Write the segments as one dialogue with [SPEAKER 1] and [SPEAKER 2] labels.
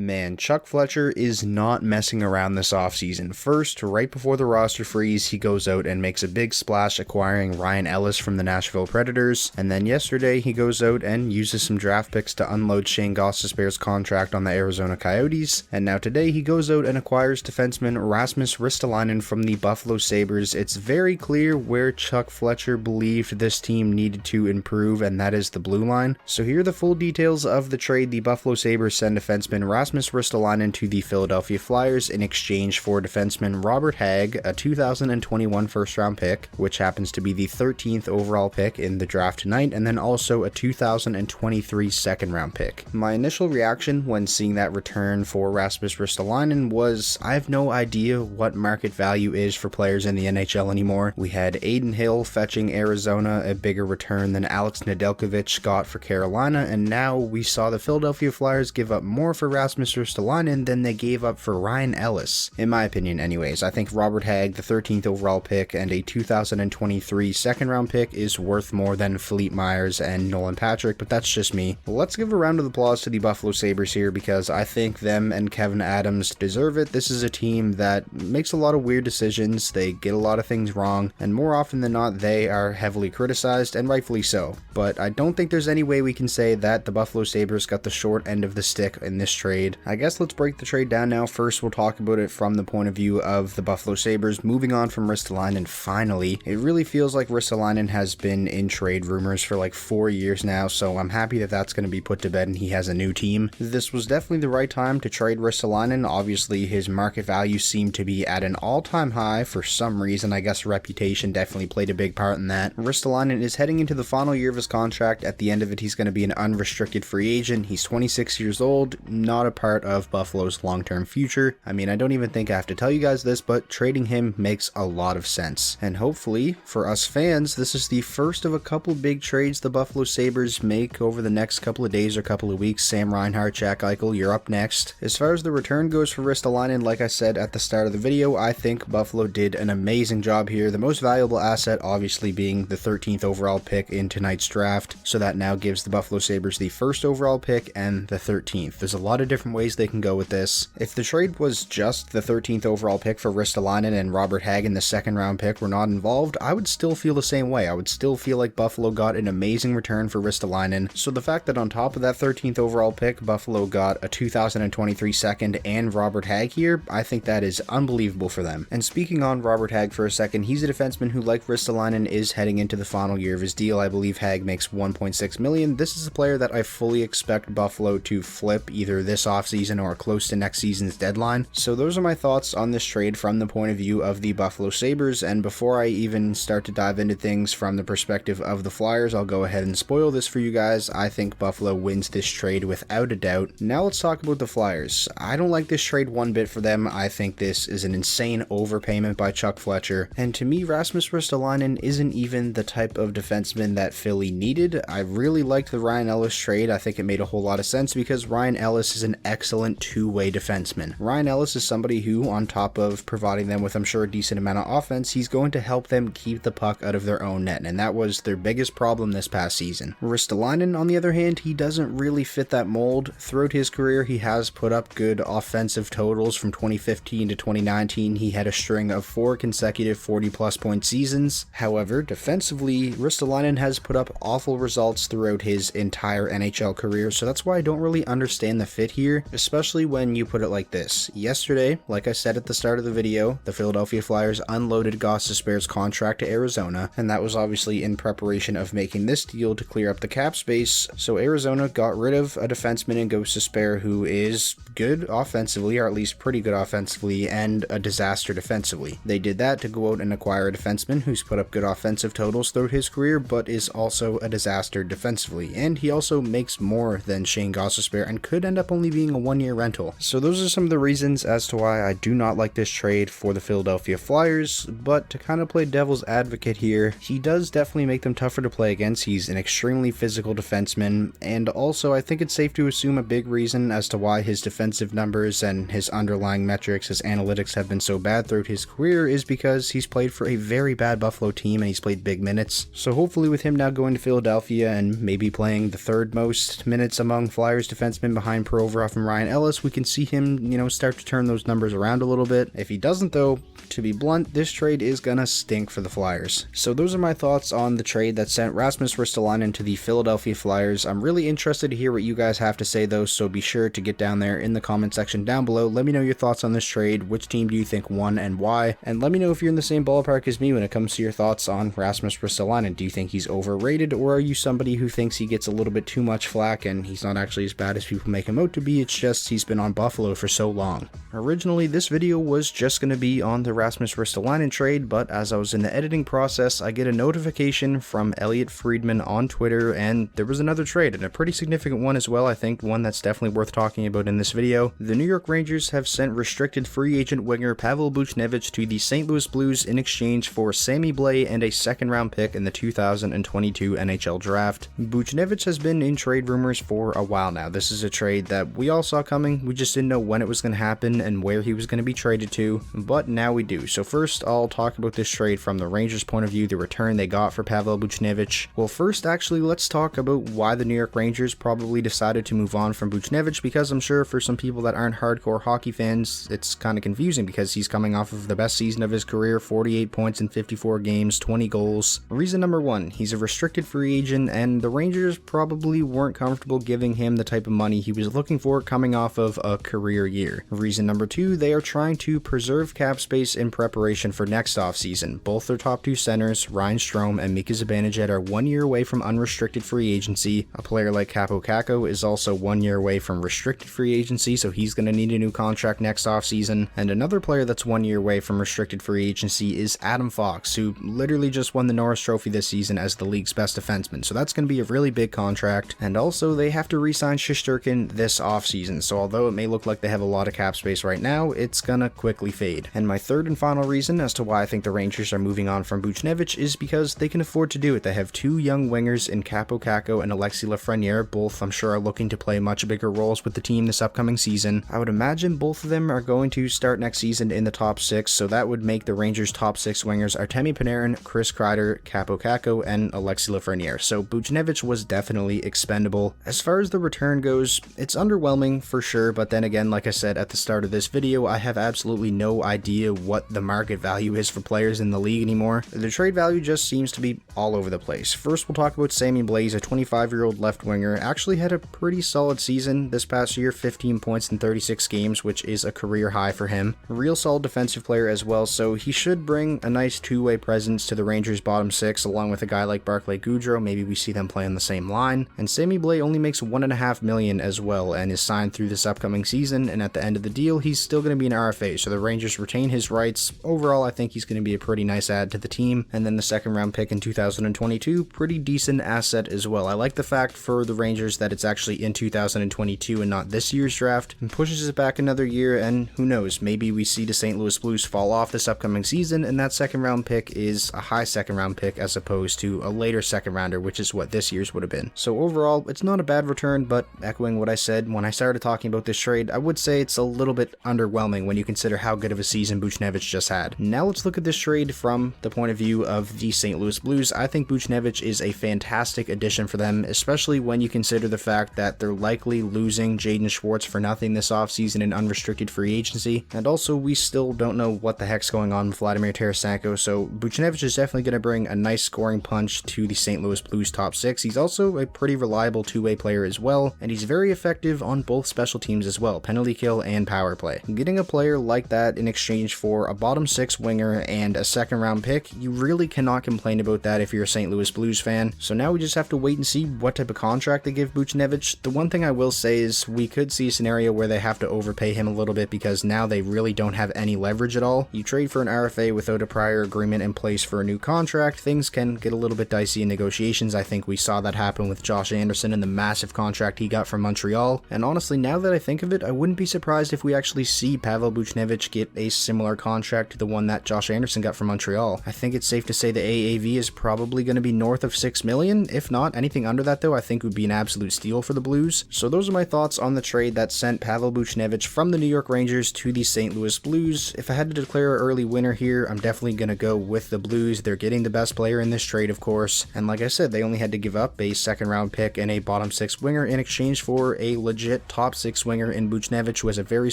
[SPEAKER 1] Man, Chuck Fletcher is not messing around this offseason. First, right before the roster freeze, he goes out and makes a big splash acquiring Ryan Ellis from the Nashville Predators, and then yesterday he goes out and uses some draft picks to unload Shane Gostisbehere's contract on the Arizona Coyotes, and now today he goes out and acquires defenseman Rasmus Ristolainen from the Buffalo Sabres. It's very clear where Chuck Fletcher believed this team needed to improve, and that is the blue line. So here are the full details of the trade. The Buffalo Sabres send defenseman Rasmus Ristolainen to the Philadelphia Flyers in exchange for defenseman Robert Hagg, a 2021 first-round pick, which happens to be the 13th overall pick in the draft tonight, and then also a 2023 second-round pick. My initial reaction when seeing that return for Rasmus Ristolainen was, I have no idea what market value is for players in the NHL anymore. We had Adin Hill fetching Arizona a bigger return than Alex Nedeljkovic got for Carolina, and now we saw the Philadelphia Flyers give up more for Rasmus Ristolainen than they gave up for Ryan Ellis. In my opinion anyways, I think Robert Hagg, the 13th overall pick, and a 2023 second round pick is worth more than Philippe Myers and Nolan Patrick, but that's just me. Let's give a round of applause to the Buffalo Sabres here because I think them and Kevin Adams deserve it. This is a team that makes a lot of weird decisions, they get a lot of things wrong, and more often than not they are heavily criticized, and rightfully so. But I don't think there's any way we can say that the Buffalo Sabres got the short end of the stick in this trade. I guess let's break the trade down now. First, we'll talk about it from the point of view of the Buffalo Sabres. Moving on from Ristolainen, finally, it really feels like Ristolainen has been in trade rumors for like 4 years now, so I'm happy that that's going to be put to bed and he has a new team. This was definitely the right time to trade Ristolainen. Obviously, his market value seemed to be at an all-time high for some reason. I guess reputation definitely played a big part in that. Ristolainen is heading into the final year of his contract. At the end of it, he's going to be an unrestricted free agent. He's 26 years old, not a part of Buffalo's long-term future. I mean, I don't even think I have to tell you guys this, but trading him makes a lot of sense. And hopefully, for us fans, this is the first of a couple big trades the Buffalo Sabres make over the next couple of days or couple of weeks. Sam Reinhart, Jack Eichel, you're up next. As far as the return goes for Ristolainen, like I said at the start of the video, I think Buffalo did an amazing job here. The most valuable asset obviously being the 13th overall pick in tonight's draft, so that now gives the Buffalo Sabres the first overall pick and the 13th. There's a lot of different ways they can go with this. If the trade was just the 13th overall pick for Ristolainen and Robert Hagg in the second round pick were not involved, I would still feel the same way. I would still feel like Buffalo got an amazing return for Ristolainen. So the fact that on top of that 13th overall pick, Buffalo got a 2023 second and Robert Hagg here, I think that is unbelievable for them. And speaking on Robert Hagg for a second, he's a defenseman who, like Ristolainen, is heading into the final year of his deal. I believe Hagg makes $1.6 million. This is a player that I fully expect Buffalo to flip either this offseason or close to next season's deadline. So those are my thoughts on this trade from the point of view of the Buffalo Sabres, and before I even start to dive into things from the perspective of the Flyers, I'll go ahead and spoil this for you guys. I think Buffalo wins this trade without a doubt. Now let's talk about the Flyers. I don't like this trade one bit for them. I think this is an insane overpayment by Chuck Fletcher, and to me, Rasmus Ristolainen isn't even the type of defenseman that Philly needed. I really liked the Ryan Ellis trade. I think it made a whole lot of sense because Ryan Ellis is an excellent two-way defenseman. Ryan Ellis is somebody who, on top of providing them with, I'm sure, a decent amount of offense, he's going to help them keep the puck out of their own net, and that was their biggest problem this past season. Ristolainen, on the other hand, he doesn't really fit that mold. Throughout his career, he has put up good offensive totals. From 2015 to 2019, he had a string of 4 consecutive 40-plus point seasons. However, defensively, Ristolainen has put up awful results throughout his entire NHL career, so that's why I don't really understand the fit here, especially when you put it like this. Yesterday, like I said at the start of the video, the Philadelphia Flyers unloaded Gostisbehere's contract to Arizona, and that was obviously in preparation of making this deal to clear up the cap space. So Arizona got rid of a defenseman in Gostisbehere who is good offensively, or at least pretty good offensively, and a disaster defensively. They did that to go out and acquire a defenseman who's put up good offensive totals throughout his career, but is also a disaster defensively, and he also makes more than Shane Gostisbehere and could end up only being a one-year rental. So those are some of the reasons as to why I do not like this trade for the Philadelphia Flyers, but to kind of play devil's advocate here, he does definitely make them tougher to play against. He's an extremely physical defenseman, and also I think it's safe to assume a big reason as to why his defensive numbers and his underlying metrics, his analytics have been so bad throughout his career is because he's played for a very bad Buffalo team and he's played big minutes. So hopefully with him now going to Philadelphia and maybe playing the third most minutes among Flyers defensemen behind Provorov off from Ryan Ellis, we can see him, start to turn those numbers around a little bit. If he doesn't though, to be blunt, this trade is gonna stink for the Flyers. So those are my thoughts on the trade that sent Rasmus Ristolainen to the Philadelphia Flyers. I'm really interested to hear what you guys have to say though, so be sure to get down there in the comment section down below. Let me know your thoughts on this trade, which team do you think won and why, and let me know if you're in the same ballpark as me when it comes to your thoughts on Rasmus Ristolainen. Do you think he's overrated, or are you somebody who thinks he gets a little bit too much flack and he's not actually as bad as people make him out to be? It's just he's been on Buffalo for so long. Originally, this video was just going to be on the Rasmus Ristolainen trade, but as I was in the editing process, I get a notification from Elliot Friedman on Twitter, and there was another trade, and a pretty significant one as well. I think one that's definitely worth talking about in this video. The New York Rangers have sent restricted free agent winger Pavel Buchnevich to the St. Louis Blues in exchange for Sammy Blais and a second-round pick in the 2022 NHL Draft. Buchnevich has been in trade rumors for a while now. This is a trade that we all saw coming. We just didn't know when it was going to happen and where he was going to be traded to, but now we do. So first, I'll talk about this trade from the Rangers' point of view, the return they got for Pavel Buchnevich. Well, first, actually, let's talk about why the New York Rangers probably decided to move on from Buchnevich, because I'm sure for some people that aren't hardcore hockey fans, it's kind of confusing because he's coming off of the best season of his career, 48 points in 54 games, 20 goals. Reason number one, he's a restricted free agent, and the Rangers probably weren't comfortable giving him the type of money he was looking for coming off of a career year. Reason number two, they are trying to preserve cap space in preparation for next offseason. Both their top two centers, Ryan Strome and Mika Zibanejad, are 1 year away from unrestricted free agency. A player like Kaapo Kakko is also 1 year away from restricted free agency, so he's going to need a new contract next offseason. And another player that's 1 year away from restricted free agency is Adam Fox, who literally just won the Norris Trophy this season as the league's best defenseman, so that's going to be a really big contract. And also, they have to re-sign Shesterkin this offseason, so although it may look like they have a lot of cap space right now, it's gonna quickly fade. And my third and final reason as to why I think the Rangers are moving on from Buchnevich is because they can afford to do it. They have two young wingers in Kaapo Kakko and Alexis Lafreniere. Both, I'm sure, are looking to play much bigger roles with the team this upcoming season. I would imagine both of them are going to start next season in the top six, so that would make the Rangers' top six wingers Artemi Panarin, Chris Kreider, Kaapo Kakko, and Alexis Lafreniere. So Buchnevich was definitely expendable. As far as the return goes, it's underwhelming for sure, but then again, like I said at the start of this video, I have absolutely no idea what the market value is for players in the league anymore. The trade value just seems to be all over the place. First, we'll talk about Sammy Blais, a 25-year-old left winger. Actually had a pretty solid season this past year, 15 points in 36 games, which is a career high for him. A real solid defensive player as well, so he should bring a nice two-way presence to the Rangers' bottom six, along with a guy like Barclay Goodrow. Maybe we see them play on the same line. And Sammy Blais only makes $1.5 million as well, and is signed through this upcoming season, and at the end of the deal, he's still going to be an RFA, so the Rangers retain his rights. Overall, I think he's going to be a pretty nice add to the team. And then the second round pick in 2022, pretty decent asset as well. I like the fact for the Rangers that it's actually in 2022 and not this year's draft, and pushes it back another year, and who knows, maybe we see the St. Louis Blues fall off this upcoming season, and that second round pick is a high second round pick as opposed to a later second rounder, which is what this year's would have been. So overall, it's not a bad return, but echoing what I said when I started talking about this trade, I would say it's a little bit underwhelming when you consider how good of a season Buchnevich just had. Now let's look at this trade from the point of view of the St. Louis Blues. I think Buchnevich is a fantastic addition for them, especially when you consider the fact that they're likely losing Jaden Schwartz for nothing this offseason in unrestricted free agency, and also we still don't know what the heck's going on with Vladimir Tarasenko, so Buchnevich is definitely going to bring a nice scoring punch to the St. Louis Blues top six. He's also a pretty reliable two-way player as well, and he's very effective on both special teams as well, penalty kill and power play. Getting a player like that in exchange for a bottom six winger and a second round pick, you really cannot complain about that if you're a St. Louis Blues fan. So now we just have to wait and see what type of contract they give Buchnevich. The one thing I will say is we could see a scenario where they have to overpay him a little bit, because now they really don't have any leverage at all. You trade for an RFA without a prior agreement in place for a new contract, things can get a little bit dicey in negotiations. I think we saw that happen with Josh Anderson and the massive contract he got from Montreal, and honestly, now that I think of it, I wouldn't be surprised if we actually see Pavel Buchnevich get a similar contract to the one that Josh Anderson got from Montreal. I think it's safe to say the AAV is probably going to be north of $6 million. If not, anything under that though, I think would be an absolute steal for the Blues. So those are my thoughts on the trade that sent Pavel Buchnevich from the New York Rangers to the St. Louis Blues. If I had to declare an early winner here, I'm definitely going to go with the Blues. They're getting the best player in this trade, of course, and like I said, they only had to give up a second round pick and a bottom six winger in exchange for a legit legit top 6 winger in Buchnevich who has a very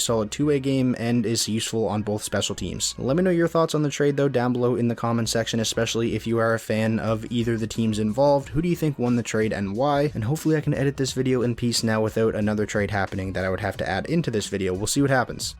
[SPEAKER 1] solid two-way game and is useful on both special teams. Let me know your thoughts on the trade though down below in the comment section, especially if you are a fan of either the teams involved. Who do you think won the trade and why? And hopefully I can edit this video in peace now without another trade happening that I would have to add into this video. We'll see what happens.